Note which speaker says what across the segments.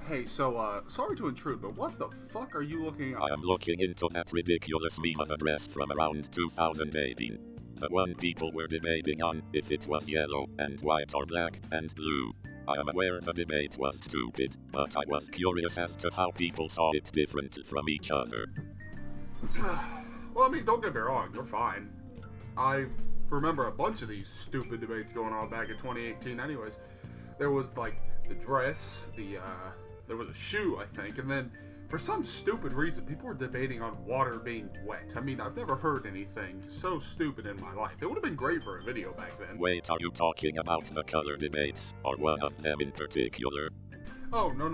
Speaker 1: Hey, sorry to intrude, but what the fuck are you looking up?
Speaker 2: I am looking into that ridiculous meme of a dress from around 2018. The one people were debating on if it was yellow and white or black and blue. I am aware the debate was stupid, but I was curious as to how people saw it different from each other.
Speaker 1: Well, I mean, don't get me wrong, you're fine. I remember a bunch of these stupid debates going on back in 2018 anyways. There was, like, the dress, there was a shoe, I think, and then, for some stupid reason, people were debating on water being wet. I mean, I've never heard anything so stupid in my life. It would have been great for a video back then.
Speaker 2: Wait, are you talking about the color debates, or one of them in particular?
Speaker 1: Oh, no.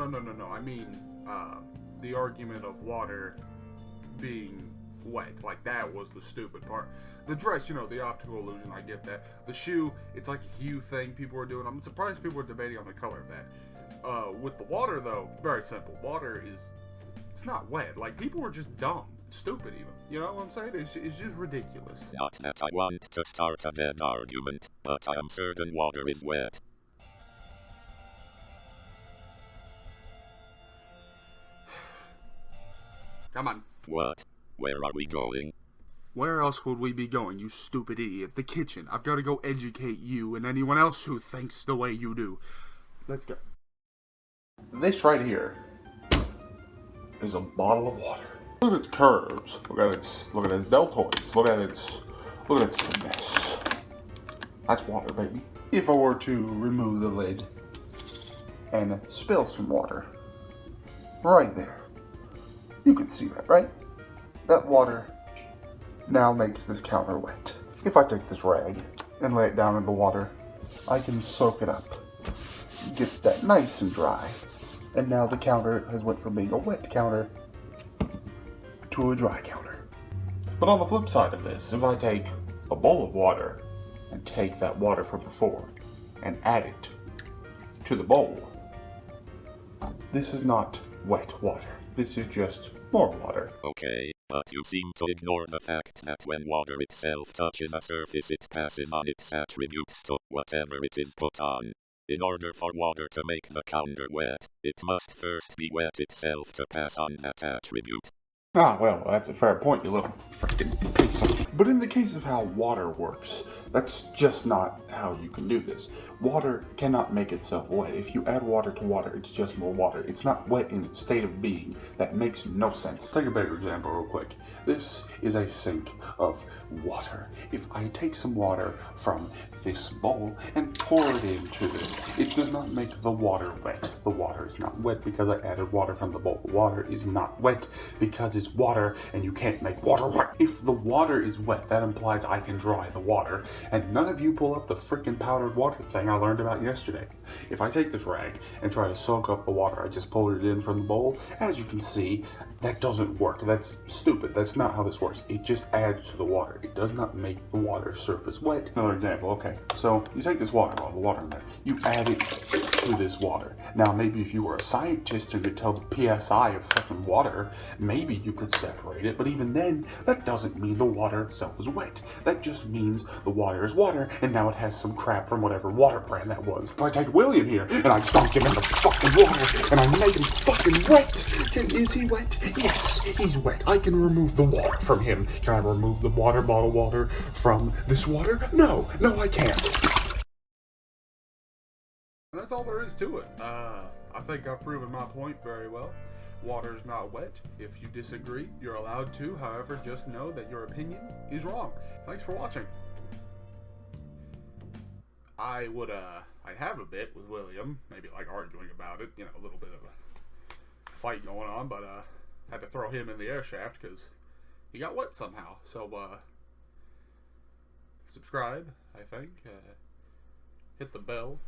Speaker 1: I mean, the argument of water being wet. Like, that was the stupid part. The dress, the optical illusion, I get that. The shoe, it's like a hue thing people were doing. I'm surprised people were debating on the color of that. With the water, though, very simple. Water it's not wet. Like, people were just dumb. Stupid, even. You know what I'm saying? It's just ridiculous.
Speaker 2: Not that I want to start a dead argument, but I am certain water is wet.
Speaker 1: Come on.
Speaker 2: What? Where are we going?
Speaker 1: Where else would we be going, you stupid idiot? The kitchen. I've got to go educate you and anyone else who thinks the way you do. Let's go. This right here is a bottle of water. Look at its curves. Look at its deltoids. Look at its finesse. That's water, baby. If I were to remove the lid and spill some water right there, you can see that, right? That water now makes this counter wet. If I take this rag and lay it down in the water, I can soak it up, get that nice and dry, and now the counter has went from being a wet counter to a dry counter. But on the flip side of this, if I take a bowl of water and take that water from before and add it to the bowl, this is not wet water. This is just more water.
Speaker 2: Okay, but you seem to ignore the fact that when water itself touches a surface, it passes on its attributes to whatever it is put on. In order for water to make the counter wet, it must first be wet itself to pass on that attribute.
Speaker 1: Ah, well, that's a fair point, you little freaking piece of... But in the case of how water works, that's just not how you can do this. Water cannot make itself wet. If you add water to water, it's just more water. It's not wet in its state of being. That makes no sense. Take a better example real quick. This is a sink of water. If I take some water from this bowl and pour it into this, it does not make the water wet. The water is not wet because I added water from the bowl. The water is not wet because it's water and you can't make water wet. If the water is wet, that implies I can dry the water, and none of you pull up the freaking powdered water thing I learned about yesterday. If I take this rag and try to soak up the water I just pulled it in from the bowl, as you can see, that doesn't work. That's stupid. That's not how this works. It just adds to the water. It does not make the water surface wet. Another example, okay. So you take this water bottle, the water in there, you add it to this water. Now maybe if you were a scientist and could tell the PSI of fucking water, maybe you could separate it, but even then, that doesn't mean the water itself is wet. That just means the water is water, and now it has some crap from whatever water brand that was. If I take William here, and I dunk him in the fucking water, and I make him fucking wet, is he wet? Yes, he's wet. I can remove the water from him. Can I remove the water bottle water from this water? No, I can't. That's all there is to it. I think I've proven my point very well. Water's not wet. If you disagree, you're allowed to. However, just know that your opinion is wrong. Thanks for watching. I'd have a bit with William, maybe like arguing about it, a little bit of a fight going on, but had to throw him in the air shaft because he got wet somehow. So subscribe, I think, hit the bell,